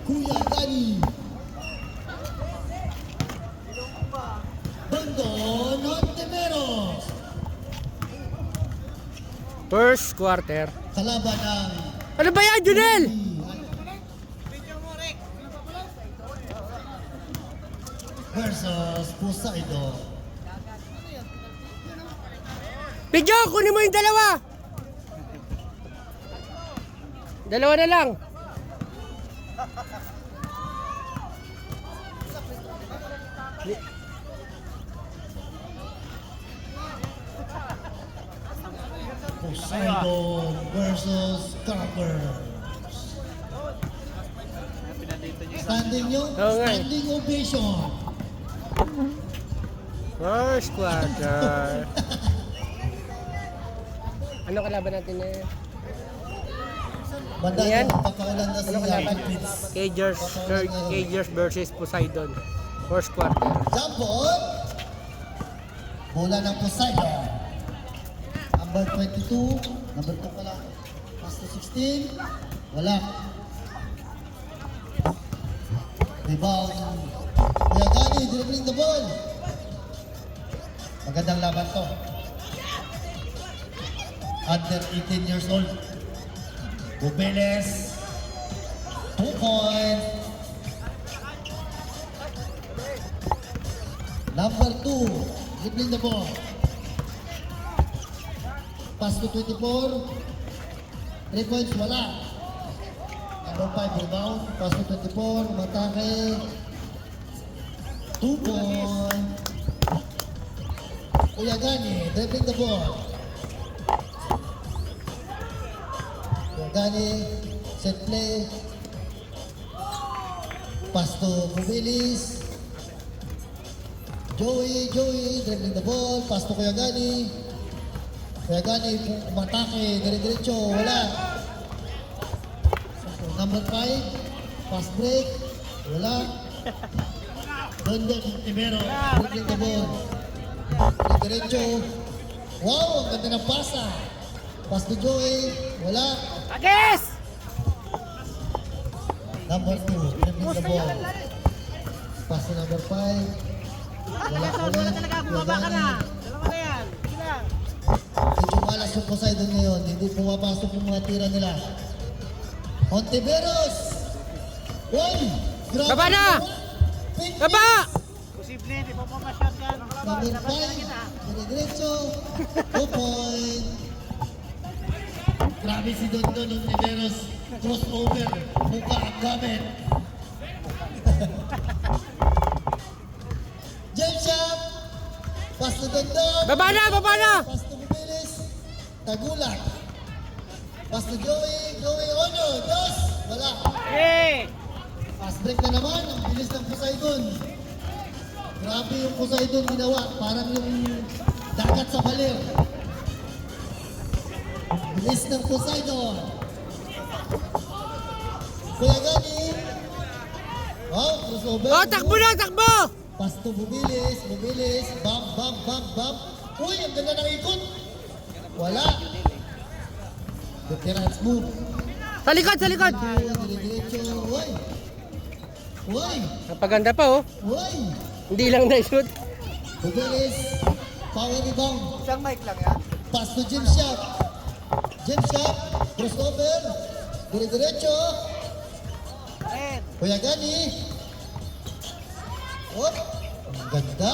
Kuya Dani. Bandon Hontiveros. First quarter. Kalaban ng Ano ba yan, Junel? versus Poseidon. Video, kunin mo yung dalawa. Dalawa na lang. Poseidon versus Carvers. Standing yun, Oo nga eh. standing ovation. First quarter. Ano kalaban natin na yun? Banda Ano yan? ko, pagkaulan na Ano si kalaban? Prince. Cagers versus Poseidon. First quarter. Jump ball. Bola ng Poseidon. Number 22. Number 2 pala. Pass to 16. Wala. Rebound. Kuya Gani, dribbling the ball. Magandang laban to. Under 18 years old. Bubeles. 2 point. Number 2, dribbling the ball. Pass to 24. 3 points, wala. Number 5, rebound. Pass to 24, matake. 2 point. Kuya Gani, dribbling the ball. Kuya Gani, set play. Pass to Bubilis. Joey, dribbling the ball. Pass to Kuya Gani. Kuya Gani, umatake. Dire-diretso, wala. Number 5, pass break. Wala. Bandon Hontiveros, dribbling the ball. Dire-diretso. Wow, ang ganda ng pasa. Pass to Joey. Wala. Agis! Number 2, dribbling the ball. Pass to number 5. Wala ulit. Bumaba ka na. Dalawa na yan. Sige lang. Medyo malas yung Poseidon ngayon. Hindi pumapasok yung mga tira nila. Hontiveros! Uy! Grabe! Baba na! Finish! Baba! Posible, di pa pumashot yan. Number 5. Diretso. 2 point. Grabe si Dondon Hontiveros. Crossover. Mukha ang gamit. James Shop! Pass to Dondon. Baba na! Baba na! Pass to Bubilis. Tagulat. Pass to Joey. Joey Ono. Dos. Wala. Hey! Fast break na naman. Ang bilis ng Poseidon. Grabe yung Poseidon ginawa. Parang yung dagat sa balir. Bilis ng Poseidon. Kuya Gani. Oh, crossover. Oh, takbo na! Takbo! Pass to Bubilis. Bubilis. Bump. Uy, ang ganda ng ikot. Wala. Veterans move. Sa likod! Sa likod! Dire-diretso. Uy. Napaganda pa oh. Uy. Hindi lang na-shoot. Bubilis. Power rebound. Isang mic lang yan. Pass to James Shop. James Shop. Crossover. Dire-diretso. Ten. Kuya Gani. Oh. Ang ganda.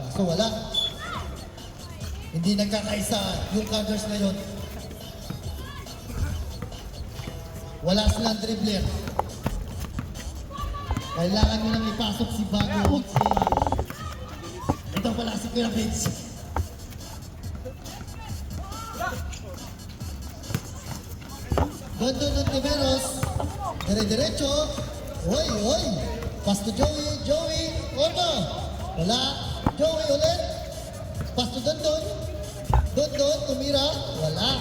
Kaso wala. Hindi nagkakaisa yung Cavs ngayon. Wala silang dribbler. Kailangan nyo lang ipasok si Bago. Ito pala si Kuya Vince. Bandon Hontiveros. Dire-diretso. Oy. Pass to Joey. Ono. Wala. Joey ulit. Pass to Dondon. Dondon, tumira. Wala.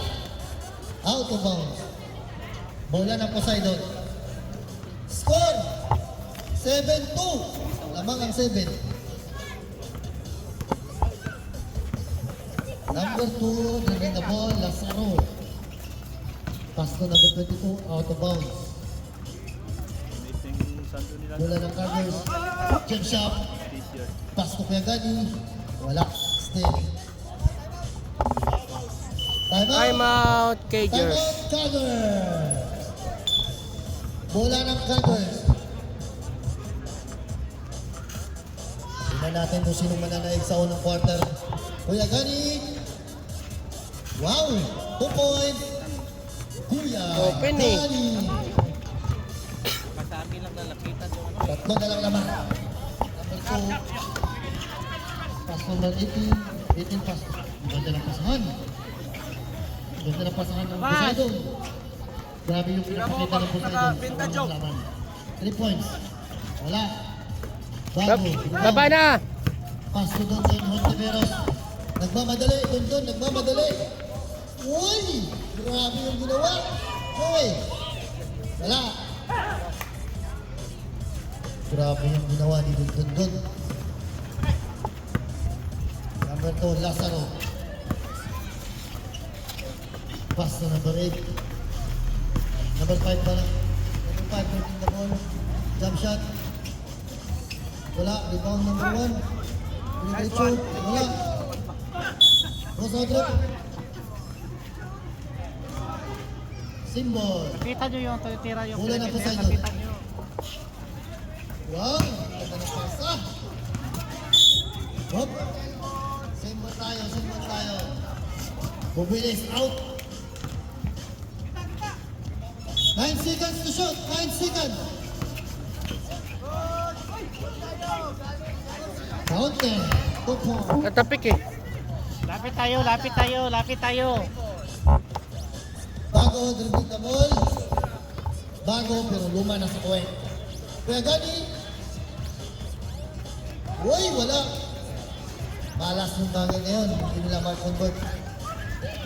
Out of bounds. Bola ng Poseidon. Score! 7-2. Lamang ang 7. Number 2, dribbling the ball, Lazaro. Pass to number 22, out of bounds. Bola ng Cardinals. Jump shot. Pass to Kuyagani. Wala. Still. Time out. Time out, Time Cagers. out, Cardinals. Bola ng Cardinals. Tingnan natin kung sino mananaig sa unang quarter. Kuyagani. Wow! 2 point. Open eh. Kuyagani. Sa akin lang nalapitan yung ano. Tatlo na lang naman. Number 2. Pass number 18. 18 pass. Ganda ng pasahan. Ganda ng pasahan ng Poseidon. Grabe yung pinapakita ng Poseidon. Sa mga laban. 3 points. Wala. Bago. Baba na. Pass to Don Hontiveros. Nagmamadali. Don. Nagmamadali. Uy! Grabe yung ginawa. Uy! Wala. Grabe yung ginawa ni Don. Number 2, Lazaro. Pass na number 8. Number 5 pa lang. Number 5, holding the ball. Jump shot. Wala. Rebound number 1. Pinagdiretso. Wala. Cross out drop. Symbol. Lapitan nyo yung tira yung Bola ng Poseidon. lapitan nyo. Wow! Ganda ng pasa. Hop! Symbol tayo. Bubilis, out! 9 seconds to shoot! 9 seconds! Counter! 2 points. Natapik eh. Lapit tayo. Bago, dribbling the ball. Bago, pero luma na sa point. Kaya gani. Uy, wala. Malas yung bagay ngayon. Hindi nila ma-convert.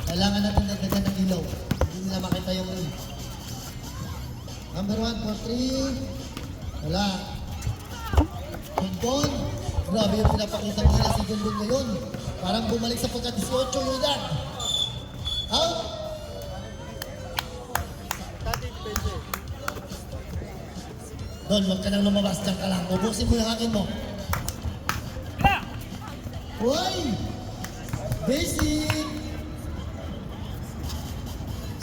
Kailangan natin nagdagan ng ilaw. Hindi nila makita yung ring. Number 1 for 3. Wala. Dundon. Grabe yung pinapakita nila si Dundon ngayon. Parang bumalik sa pagka-18 yung edad. Out. Don, wag ka nang lumabas dyan ka lang. Ubusin mo yung hangin mo. Uy! Basic!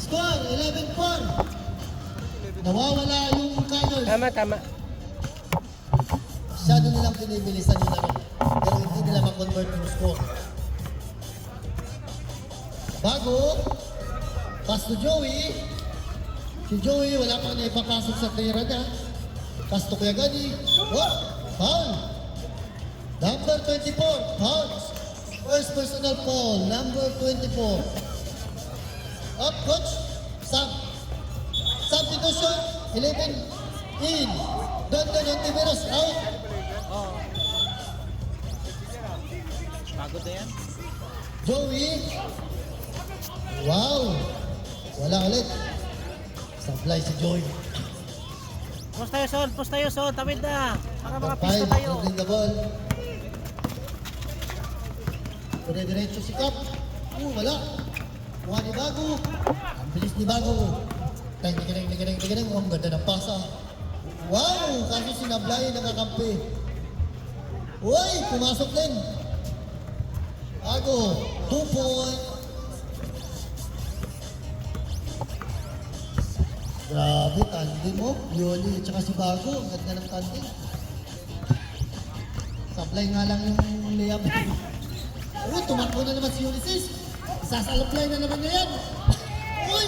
Score, 11-4. Nawawala yung Cardinals. Tama. Masyado nilang binibilisan yung laro. Pero hindi nila ma-convert yung score. Bago, pass to Joey. Si Joey, wala pang naipapasok sa tira niya. Pass to Kuyagani. Oh, foul. Number 24, foul. First personal foul, number 24. Up, coach. Sam. Substitution, 11 in. Don Hontiveros, out. Pagod na yan. Joey. Wow. Wala ulit. Supply si Joey. Post tayo, Son. Tawid na. Para mga Five, pista tayo. holding the ball. Dire-diretso si Kap. Wala. Kuha ni Bago. Ang bilis ni Bago. Tingin. Ang ganda ng pasa. Wow! Kaso sinablay nakakampi. Uy! Pumasok din. Bago. 2 point. Grabe, tandem mo. Yoli, tsaka si Bago. Ang ganda ng tandem. Supply nga lang yung layup. Oh, tumakbo na naman si Ulysses. Isasalaply na naman niya yan. Uy!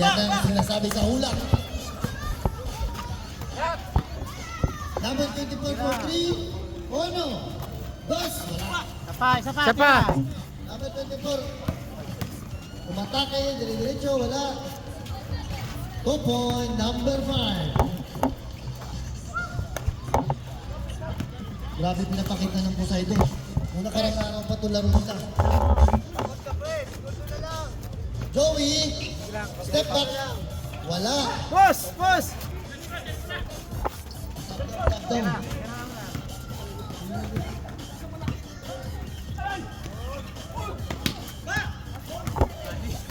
Yan ang sinasabi sa hula. Number 24 for 3. Oh no! Bus! Wala. Isa pa. Isa pa. Number 24. Umatake, dire-diretso, wala. 2 point, number 5. Grabe pinapakita ng Poseidon. Nung nakarang araw pa ito laro nila. Joey! Step back! Wala! Boss! Tap down.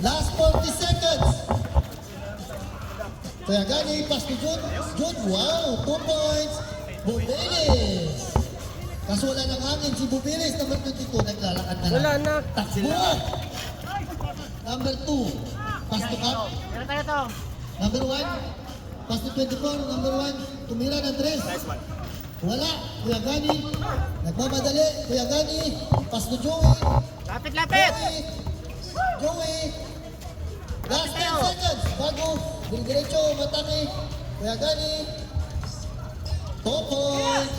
Last 40 seconds! Kuya Gani, pass to Jun. Jun, wow, 2 points. Bubilis. Kaso wala ng hangin si Bubilis, number 22, naglalakad na lang. Wala na. Takbo! Number 2, pass to Cap. Meron tayo to. Number 1, pass to 24, number 1, tumira ng 3. Wala, Kuya Gani. Nagmamadali, Kuya Gani. Pass to Joey. Lapit, lapit. Joey. Last 10 seconds. Bago, diretso, matake. Kuya Gani. 2 points.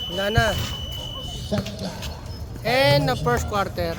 Wala na. Shot clock. And the first quarter.